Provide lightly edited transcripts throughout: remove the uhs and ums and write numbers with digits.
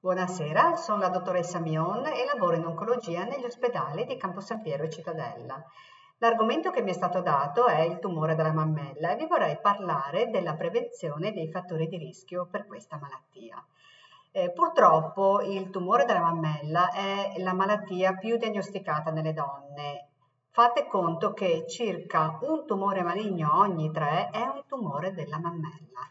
Buonasera, sono la dottoressa Mion e lavoro in oncologia negli ospedali di Campo San Piero e Cittadella. L'argomento che mi è stato dato è il tumore della mammella e vi vorrei parlare della prevenzione dei fattori di rischio per questa malattia. Purtroppo il tumore della mammella è la malattia più diagnosticata nelle donne. Fate conto che circa un tumore maligno ogni 3 è un tumore della mammella.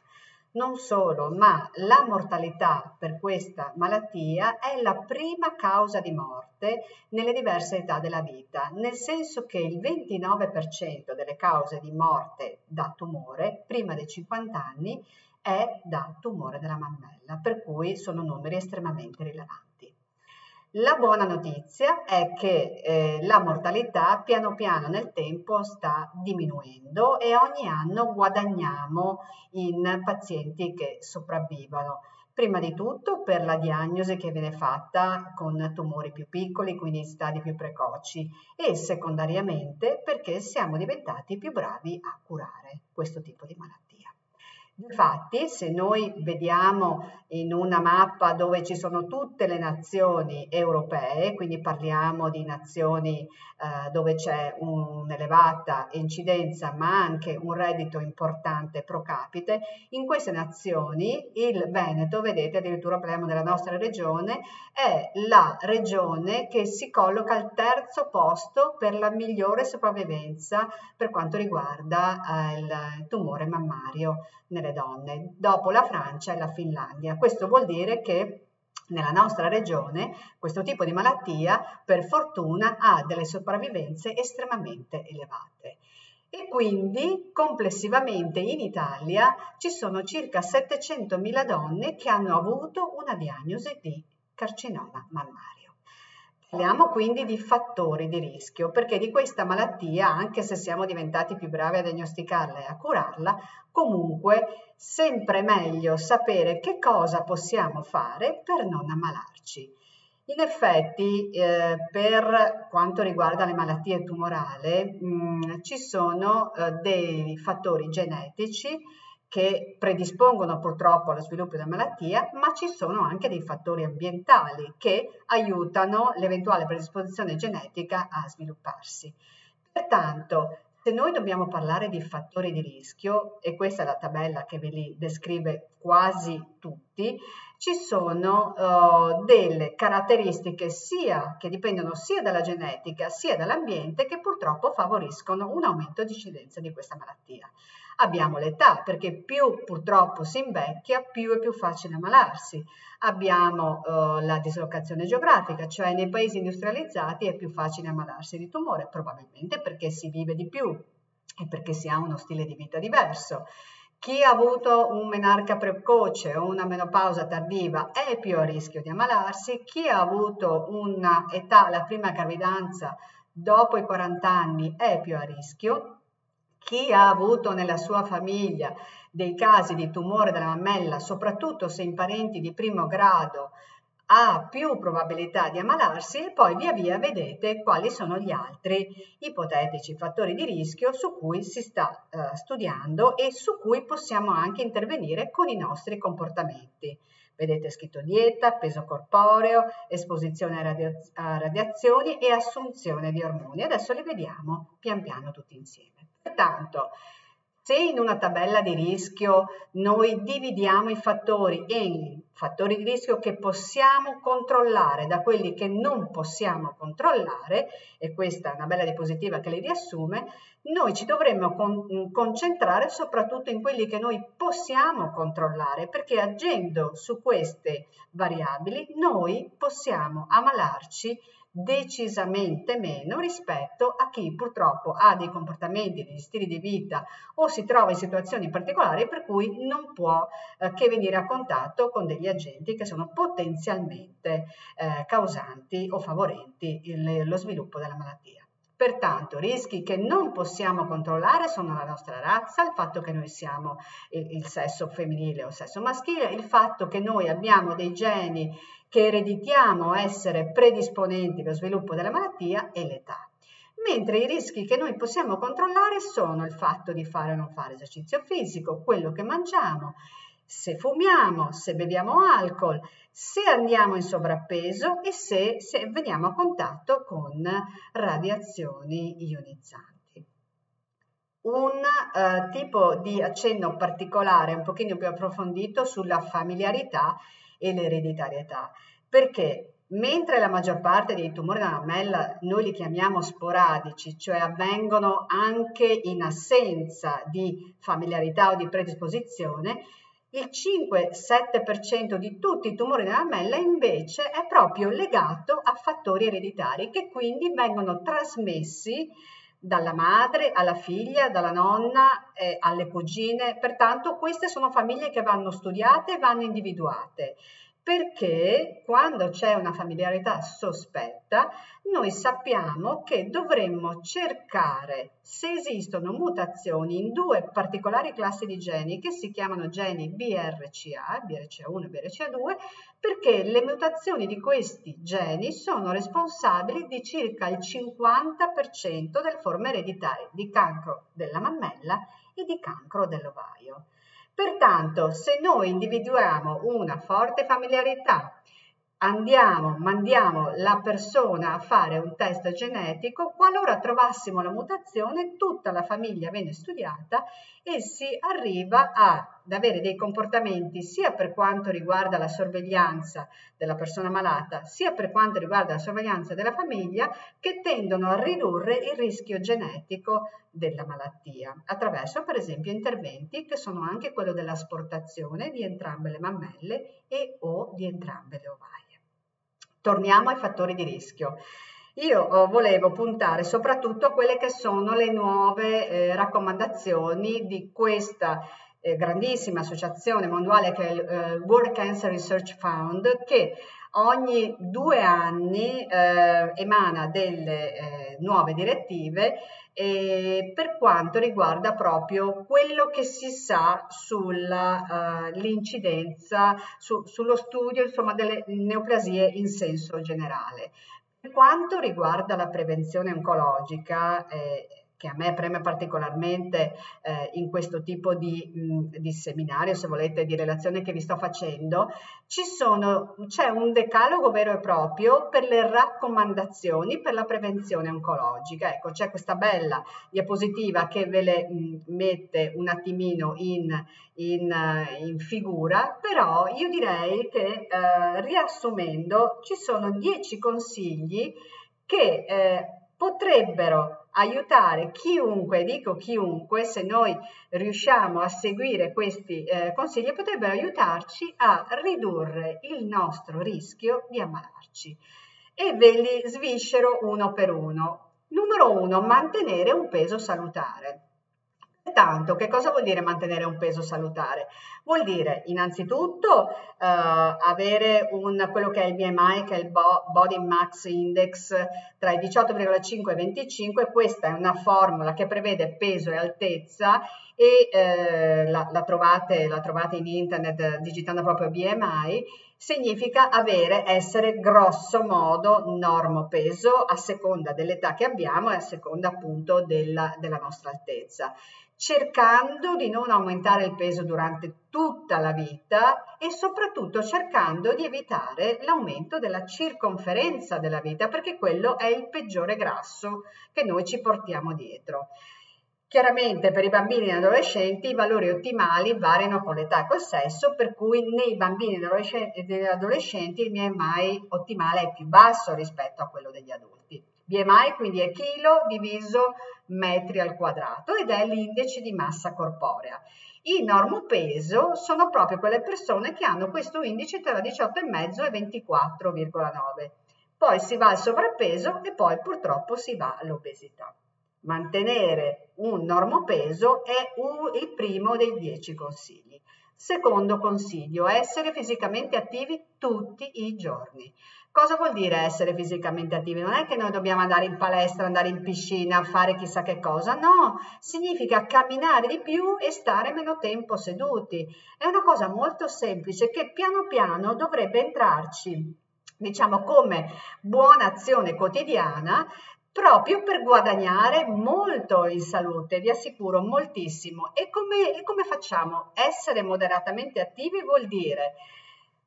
Non solo, ma la mortalità per questa malattia è la prima causa di morte nelle diverse età della vita, nel senso che il 29% delle cause di morte da tumore prima dei 50 anni è da tumore della mammella, per cui sono numeri estremamente rilevanti. La buona notizia è che la mortalità piano piano nel tempo sta diminuendo e ogni anno guadagniamo in pazienti che sopravvivono. Prima di tutto per la diagnosi che viene fatta con tumori più piccoli, quindi in stadi più precoci, e secondariamente perché siamo diventati più bravi a curare questo tipo di malattia. Infatti, se noi vediamo in una mappa dove ci sono tutte le nazioni europee, quindi parliamo di nazioni dove c'è un'elevata incidenza ma anche un reddito importante pro capite, in queste nazioni il Veneto, vedete addirittura parliamo della nostra regione, è la regione che si colloca al terzo posto per la migliore sopravvivenza per quanto riguarda il tumore mammario nelle donne, dopo la Francia e la Finlandia. Questo vuol dire che nella nostra regione questo tipo di malattia per fortuna ha delle sopravvivenze estremamente elevate. E quindi complessivamente in Italia ci sono circa 700.000 donne che hanno avuto una diagnosi di carcinoma mammario. Parliamo quindi di fattori di rischio, perché di questa malattia, anche se siamo diventati più bravi a diagnosticarla e a curarla, comunque sempre meglio sapere che cosa possiamo fare per non ammalarci. In effetti, per quanto riguarda le malattie tumorali, ci sono dei fattori genetici che predispongono purtroppo allo sviluppo della malattia, ma ci sono anche dei fattori ambientali che aiutano l'eventuale predisposizione genetica a svilupparsi. Pertanto, se noi dobbiamo parlare di fattori di rischio, e questa è la tabella che ve li descrive quasi tutti, ci sono delle caratteristiche sia che dipendono sia dalla genetica sia dall'ambiente che purtroppo favoriscono un aumento di incidenza di questa malattia. Abbiamo l'età, perché più purtroppo si invecchia, più è più facile ammalarsi. Abbiamo la dislocazione geografica, cioè nei paesi industrializzati è più facile ammalarsi di tumore, probabilmente perché si vive di più e perché si ha uno stile di vita diverso. Chi ha avuto un menarca precoce o una menopausa tardiva è più a rischio di ammalarsi, chi ha avuto un'età, la prima gravidanza dopo i 40 anni è più a rischio, chi ha avuto nella sua famiglia dei casi di tumore della mammella, soprattutto se in parenti di primo grado, ha più probabilità di ammalarsi e poi via via vedete quali sono gli altri ipotetici fattori di rischio su cui si sta studiando e su cui possiamo anche intervenire con i nostri comportamenti. Vedete scritto dieta, peso corporeo, esposizione a radiazioni e assunzione di ormoni. Adesso li vediamo pian piano tutti insieme. Pertanto, se in una tabella di rischio noi dividiamo i fattori in fattori di rischio che possiamo controllare da quelli che non possiamo controllare, e questa è una bella diapositiva che li riassume, noi ci dovremmo concentrare soprattutto in quelli che noi possiamo controllare, perché agendo su queste variabili noi possiamo ammalarci decisamente meno rispetto a chi purtroppo ha dei comportamenti, degli stili di vita o si trova in situazioni particolari per cui non può che venire a contatto con degli agenti che sono potenzialmente causanti o favorenti lo sviluppo della malattia. Pertanto, rischi che non possiamo controllare sono la nostra razza, il fatto che noi siamo il sesso femminile o il sesso maschile, il fatto che noi abbiamo dei geni che ereditiamo essere predisponenti allo sviluppo della malattia e l'età. Mentre i rischi che noi possiamo controllare sono il fatto di fare o non fare esercizio fisico, quello che mangiamo, se fumiamo, se beviamo alcol, se andiamo in sovrappeso e se veniamo a contatto con radiazioni ionizzanti. Un tipo di accenno particolare, un pochino più approfondito sulla familiarità e l'ereditarietà, perché mentre la maggior parte dei tumori della mammella noi li chiamiamo sporadici, cioè avvengono anche in assenza di familiarità o di predisposizione, il 5-7% di tutti i tumori della mammella invece è proprio legato a fattori ereditari che quindi vengono trasmessi dalla madre alla figlia, dalla nonna alle cugine. Pertanto queste sono famiglie che vanno studiate e vanno individuate, perché quando c'è una familiarità sospetta noi sappiamo che dovremmo cercare se esistono mutazioni in due particolari classi di geni che si chiamano geni BRCA, BRCA1 e BRCA2, perché le mutazioni di questi geni sono responsabili di circa il 50% delle forme ereditarie di cancro della mammella e di cancro dell'ovaio. Pertanto, se noi individuiamo una forte familiarità, mandiamo la persona a fare un test genetico, qualora trovassimo la mutazione, tutta la famiglia viene studiata e si arriva ad avere dei comportamenti sia per quanto riguarda la sorveglianza della persona malata, sia per quanto riguarda la sorveglianza della famiglia, che tendono a ridurre il rischio genetico della malattia, attraverso per esempio interventi che sono anche quello dell'asportazione di entrambe le mammelle e o di entrambe le ovaie. Torniamo ai fattori di rischio. Io volevo puntare soprattutto a quelle che sono le nuove raccomandazioni di questa grandissima associazione mondiale che è il World Cancer Research Fund, che ogni 2 anni emana delle nuove direttive per quanto riguarda proprio quello che si sa sull'incidenza, sullo studio insomma, delle neoplasie in senso generale. Per quanto riguarda la prevenzione oncologica, che a me preme particolarmente in questo tipo di seminario, se volete, di relazione che vi sto facendo, c'è un decalogo vero e proprio per le raccomandazioni per la prevenzione oncologica. Ecco, c'è questa bella diapositiva che ve le mette un attimino in figura, però io direi che riassumendo ci sono 10 consigli che potrebbero aiutare chiunque, dico chiunque, se noi riusciamo a seguire questi consigli, potrebbero aiutarci a ridurre il nostro rischio di ammalarci. E ve li sviscero uno per uno. Numero 1, mantenere un peso salutare. Pertanto, che cosa vuol dire mantenere un peso salutare? Vuol dire innanzitutto avere quello che è il BMI, che è il Body Mass Index, tra i 18,5 e i 25. Questa è una formula che prevede peso e altezza e la trovate in internet digitando proprio BMI. Significa essere grosso modo normopeso a seconda dell'età che abbiamo e a seconda appunto della nostra altezza, cercando di non aumentare il peso durante tutta la vita e soprattutto cercando di evitare l'aumento della circonferenza della vita, perché quello è il peggiore grasso che noi ci portiamo dietro. Chiaramente per i bambini e adolescenti i valori ottimali variano con l'età e col sesso, per cui nei bambini e adolescenti il BMI ottimale è più basso rispetto a quello degli adulti. BMI quindi è chilo diviso metri al quadrato ed è l'indice di massa corporea. Il normopeso sono proprio quelle persone che hanno questo indice tra 18,5 e 24,9. Poi si va al sovrappeso e poi purtroppo si va all'obesità. Mantenere un normopeso è il primo dei 10 consigli. Secondo consiglio, essere fisicamente attivi tutti i giorni. Cosa vuol dire essere fisicamente attivi? Non è che noi dobbiamo andare in palestra, andare in piscina, fare chissà che cosa, no, significa camminare di più e stare meno tempo seduti. È una cosa molto semplice che piano piano dovrebbe entrarci, diciamo, come buona azione quotidiana, proprio per guadagnare molto in salute, vi assicuro moltissimo. E come facciamo? Essere moderatamente attivi vuol dire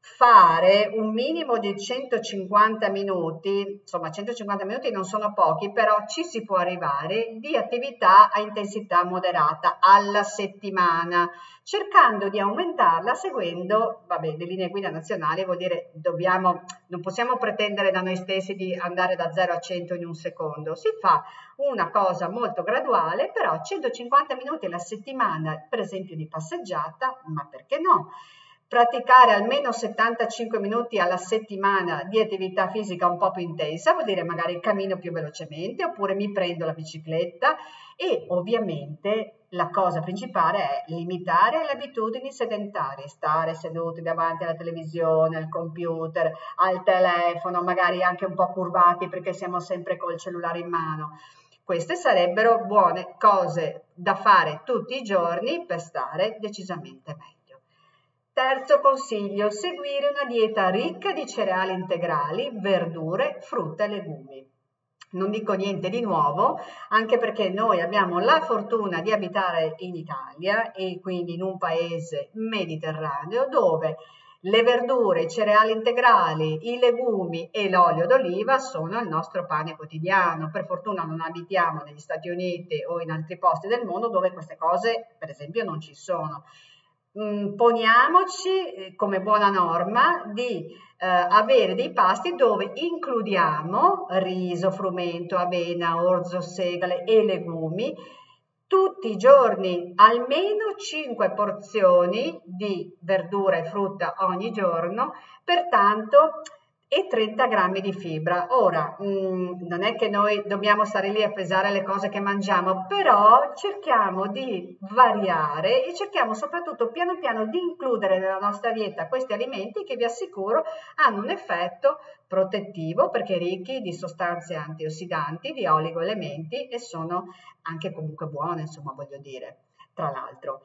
fare un minimo di 150 minuti, insomma 150 minuti non sono pochi, però ci si può arrivare, di attività a intensità moderata alla settimana, cercando di aumentarla seguendo, vabbè, le linee guida nazionali, vuol dire non possiamo pretendere da noi stessi di andare da 0 a 100 in un secondo, si fa una cosa molto graduale, però 150 minuti alla settimana, per esempio di passeggiata, ma perché no? Praticare almeno 75 minuti alla settimana di attività fisica un po' più intensa, vuol dire magari cammino più velocemente oppure mi prendo la bicicletta e ovviamente la cosa principale è limitare le abitudini sedentarie, stare seduti davanti alla televisione, al computer, al telefono, magari anche un po' curvati perché siamo sempre col cellulare in mano. Queste sarebbero buone cose da fare tutti i giorni per stare decisamente meglio. Terzo consiglio, seguire una dieta ricca di cereali integrali, verdure, frutta e legumi. Non dico niente di nuovo, anche perché noi abbiamo la fortuna di abitare in Italia e quindi in un paese mediterraneo dove le verdure, i cereali integrali, i legumi e l'olio d'oliva sono il nostro pane quotidiano. Per fortuna non abitiamo negli Stati Uniti o in altri posti del mondo dove queste cose, per esempio, non ci sono. Poniamoci come buona norma di avere dei pasti dove includiamo riso, frumento, avena, orzo, segale e legumi tutti i giorni, almeno 5 porzioni di verdura e frutta ogni giorno, pertanto e 30 grammi di fibra. Ora, non è che noi dobbiamo stare lì a pesare le cose che mangiamo, però cerchiamo di variare e cerchiamo soprattutto piano piano di includere nella nostra dieta questi alimenti che vi assicuro hanno un effetto protettivo perché ricchi di sostanze antiossidanti, di oligoelementi e sono anche comunque buone, insomma, voglio dire, tra l'altro.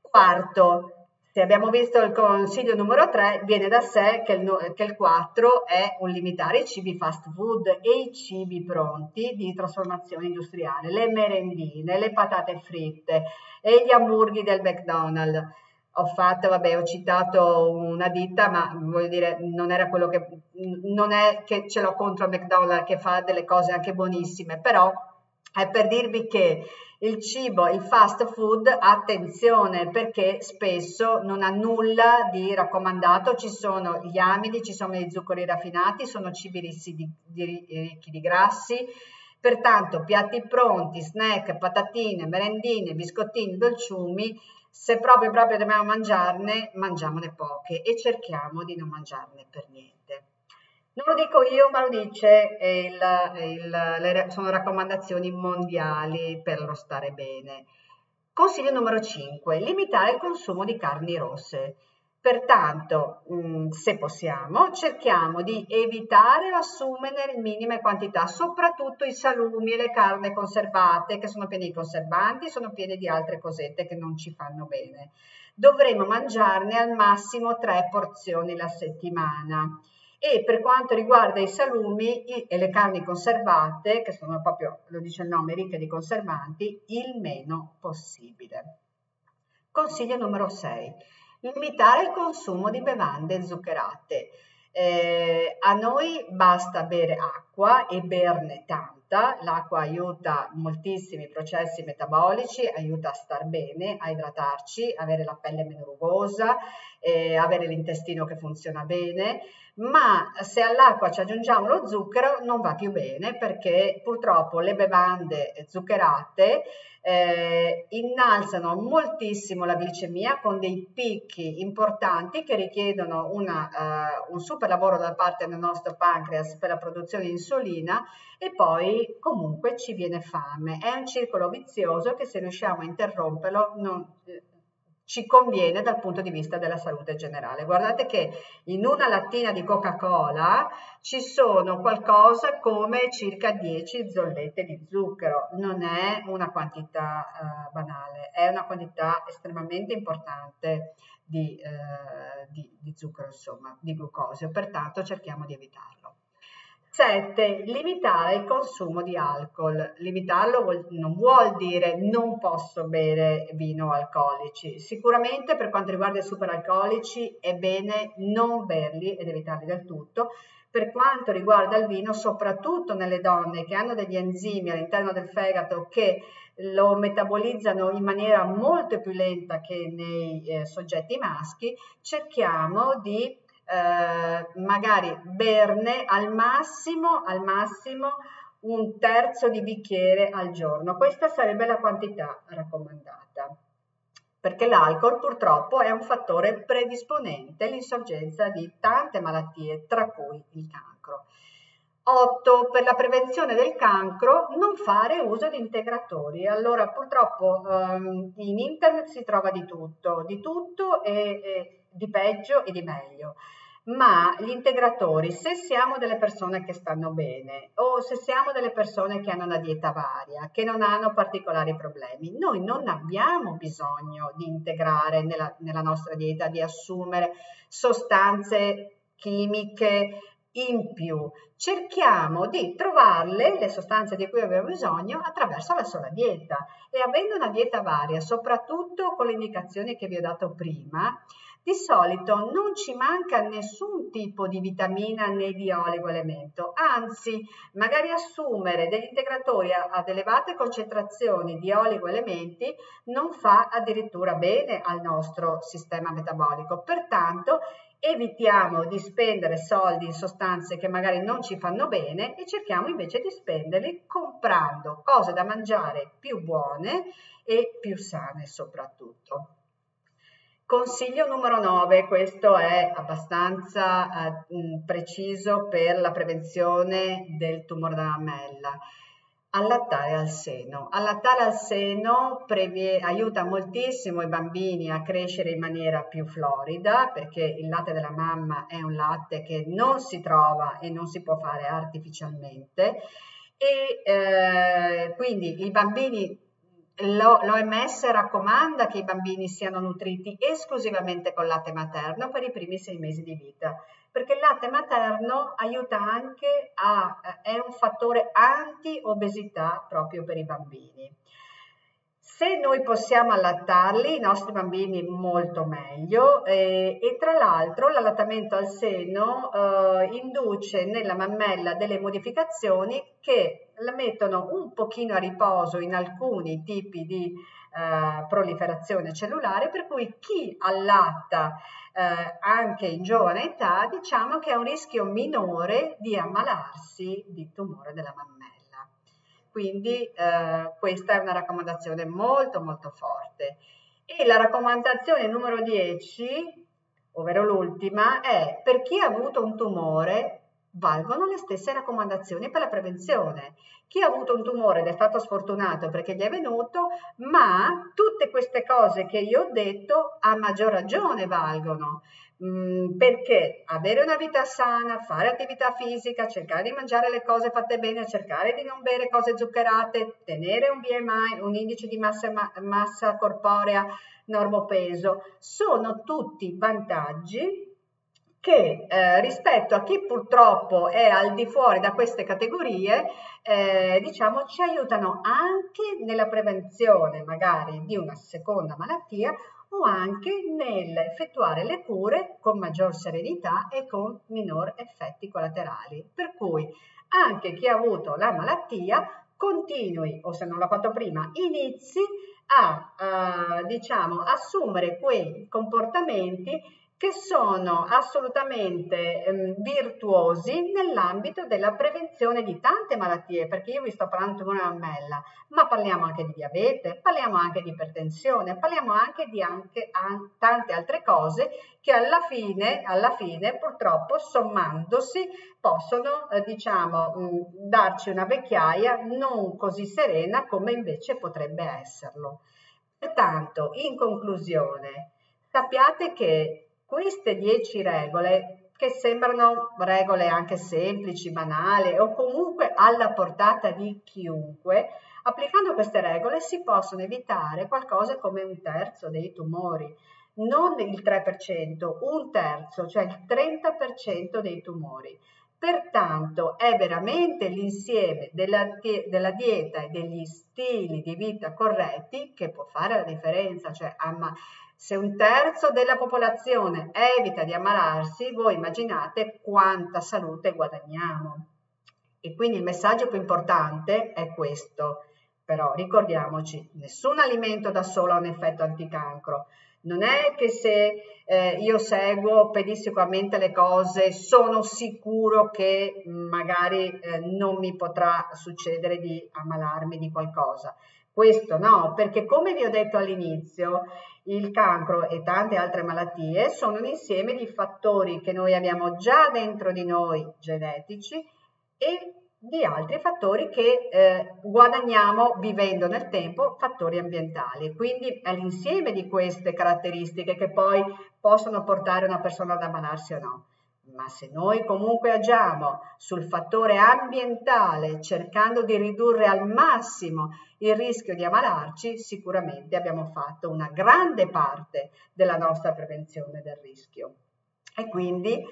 Quarto, se abbiamo visto il consiglio numero 3, viene da sé che il 4 è un limitare i cibi fast food e i cibi pronti di trasformazione industriale, le merendine, le patate fritte e gli hamburger del McDonald's. Ho citato una ditta, ma voglio dire, non è che ce l'ho contro il McDonald's che fa delle cose anche buonissime, però è per dirvi che il cibo, il fast food, attenzione perché spesso non ha nulla di raccomandato, ci sono gli amidi, ci sono gli zuccheri raffinati, sono cibi ricchi di grassi, pertanto piatti pronti, snack, patatine, merendine, biscottini, dolciumi, se proprio dobbiamo mangiarne, mangiamone poche e cerchiamo di non mangiarne per niente. Non lo dico io, ma lo dice sono raccomandazioni mondiali per lo stare bene. Consiglio numero 5, limitare il consumo di carni rosse. Pertanto, se possiamo, cerchiamo di evitare o assumere minime quantità, soprattutto i salumi e le carni conservate, che sono pieni di conservanti, sono pieni di altre cosette che non ci fanno bene. Dovremo mangiarne al massimo 3 porzioni la settimana. E per quanto riguarda i salumi e le carni conservate, che sono proprio, lo dice il nome, ricche di conservanti, il meno possibile. Consiglio numero 6. Limitare il consumo di bevande zuccherate. A noi basta bere acqua e berne tanta. L'acqua aiuta moltissimi processi metabolici, aiuta a star bene, a idratarci, avere la pelle meno rugosa, avere l'intestino che funziona bene, ma se all'acqua ci aggiungiamo lo zucchero non va più bene perché purtroppo le bevande zuccherate innalzano moltissimo la glicemia con dei picchi importanti che richiedono un super lavoro da parte del nostro pancreas per la produzione di insulina e poi comunque ci viene fame. È un circolo vizioso che se riusciamo a interromperlo ci conviene dal punto di vista della salute generale. Guardate che in una lattina di Coca-Cola ci sono qualcosa come circa 10 zollette di zucchero, non è una quantità banale, è una quantità estremamente importante di zucchero, insomma, di glucosio, pertanto cerchiamo di evitarlo. 7. Limitare il consumo di alcol. Limitarlo non vuol dire non posso bere vino alcolici. Sicuramente per quanto riguarda i superalcolici è bene non berli ed evitarli del tutto. Per quanto riguarda il vino, soprattutto nelle donne che hanno degli enzimi all'interno del fegato che lo metabolizzano in maniera molto più lenta che nei soggetti maschi, cerchiamo di magari berne al massimo un terzo di bicchiere al giorno. Questa sarebbe la quantità raccomandata, perché l'alcol purtroppo è un fattore predisponente all'insorgenza di tante malattie, tra cui il cancro. 8. Per la prevenzione del cancro non fare uso di integratori. Allora purtroppo in internet si trova di tutto e di peggio e di meglio. Ma gli integratori, se siamo delle persone che stanno bene o se siamo delle persone che hanno una dieta varia, che non hanno particolari problemi, noi non abbiamo bisogno di integrare nella nostra dieta, di assumere sostanze chimiche in più. Cerchiamo di trovarle, le sostanze di cui abbiamo bisogno, attraverso la sola dieta. E avendo una dieta varia, soprattutto con le indicazioni che vi ho dato prima, di solito non ci manca nessun tipo di vitamina né di oligoelemento, anzi magari assumere degli integratori ad elevate concentrazioni di oligoelementi non fa addirittura bene al nostro sistema metabolico. Pertanto evitiamo di spendere soldi in sostanze che magari non ci fanno bene e cerchiamo invece di spenderli comprando cose da mangiare più buone e più sane soprattutto. Consiglio numero 9, questo è abbastanza preciso per la prevenzione del tumore della mammella. Allattare al seno. Allattare al seno aiuta moltissimo i bambini a crescere in maniera più florida, perché il latte della mamma è un latte che non si trova e non si può fare artificialmente e quindi i bambini, l'OMS raccomanda che i bambini siano nutriti esclusivamente col latte materno per i primi 6 mesi di vita, perché il latte materno aiuta anche è un fattore anti-obesità proprio per i bambini. Se noi possiamo allattarli, i nostri bambini molto meglio e tra l'altro l'allattamento al seno induce nella mammella delle modificazioni che la mettono un pochino a riposo in alcuni tipi di proliferazione cellulare, per cui chi allatta anche in giovane età diciamo che ha un rischio minore di ammalarsi di tumore della mammella. Quindi questa è una raccomandazione molto molto forte. E la raccomandazione numero 10, ovvero l'ultima, è per chi ha avuto un tumore valgono le stesse raccomandazioni per la prevenzione. Chi ha avuto un tumore ed è stato sfortunato perché gli è venuto, ma tutte queste cose che io ho detto a maggior ragione valgono. Perché avere una vita sana, fare attività fisica, cercare di mangiare le cose fatte bene, cercare di non bere cose zuccherate, tenere un BMI, un indice di massa corporea normopeso, sono tutti vantaggi che rispetto a chi purtroppo è al di fuori da queste categorie, diciamo, ci aiutano anche nella prevenzione magari di una seconda malattia o anche nell'effettuare le cure con maggior serenità e con minor effetti collaterali. Per cui anche chi ha avuto la malattia continui, o se non l'ha fatto prima, inizi a diciamo, assumere quei comportamenti che sono assolutamente virtuosi nell'ambito della prevenzione di tante malattie, perché io vi sto parlando di tumore alla mammella, ma parliamo anche di diabete, parliamo anche di ipertensione, parliamo anche di tante altre cose che alla fine purtroppo sommandosi possono diciamo darci una vecchiaia non così serena come invece potrebbe esserlo. Pertanto, in conclusione, sappiate che queste 10 regole, che sembrano regole anche semplici, banali o comunque alla portata di chiunque, applicando queste regole si possono evitare qualcosa come un terzo dei tumori, non il 3%, un terzo, cioè il 30% dei tumori. Pertanto è veramente l'insieme della dieta e degli stili di vita corretti che può fare la differenza. Cioè, se un terzo della popolazione evita di ammalarsi, voi immaginate quanta salute guadagniamo. E quindi il messaggio più importante è questo. Però ricordiamoci, nessun alimento da solo ha un effetto anticancro. Non è che se io seguo pedissequamente le cose sono sicuro che magari non mi potrà succedere di ammalarmi di qualcosa. Questo no, perché come vi ho detto all'inizio, il cancro e tante altre malattie sono un insieme di fattori che noi abbiamo già dentro di noi genetici e di altri fattori che guadagniamo vivendo nel tempo, fattori ambientali. Quindi è l'insieme di queste caratteristiche che poi possono portare una persona ad ammalarsi o no. Ma se noi comunque agiamo sul fattore ambientale cercando di ridurre al massimo il rischio di ammalarci, sicuramente abbiamo fatto una grande parte della nostra prevenzione del rischio. E quindi,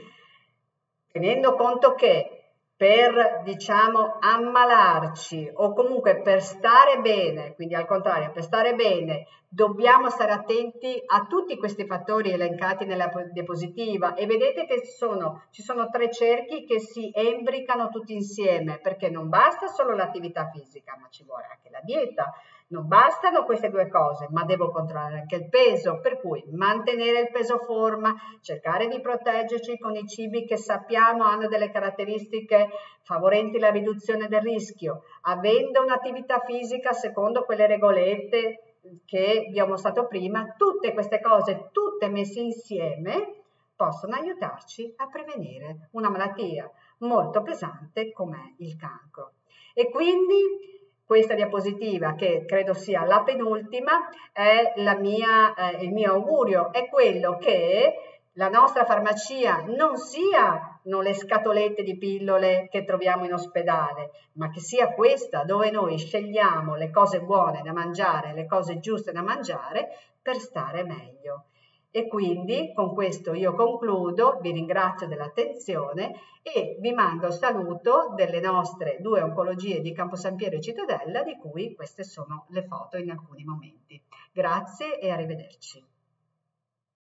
tenendo conto che per, diciamo, ammalarci o comunque per stare bene, quindi al contrario, per stare bene, dobbiamo stare attenti a tutti questi fattori elencati nella diapositiva e vedete che ci sono 3 cerchi che si imbricano tutti insieme, perché non basta solo l'attività fisica, ma ci vuole anche la dieta. Non bastano queste 2 cose, ma devo controllare anche il peso, per cui mantenere il peso forma, cercare di proteggerci con i cibi che sappiamo hanno delle caratteristiche favorenti la riduzione del rischio, avendo un'attività fisica secondo quelle regolette che vi ho mostrato prima, tutte queste cose, tutte messe insieme, possono aiutarci a prevenire una malattia molto pesante come il cancro. E quindi questa diapositiva, che credo sia la penultima, è il mio augurio, è quello che la nostra farmacia non siano le scatolette di pillole che troviamo in ospedale, ma che sia questa dove noi scegliamo le cose buone da mangiare, le cose giuste da mangiare per stare meglio. E quindi con questo io concludo, vi ringrazio dell'attenzione e vi mando il saluto delle nostre 2 oncologie di Campo San Piero e Cittadella, di cui queste sono le foto in alcuni momenti. Grazie e arrivederci.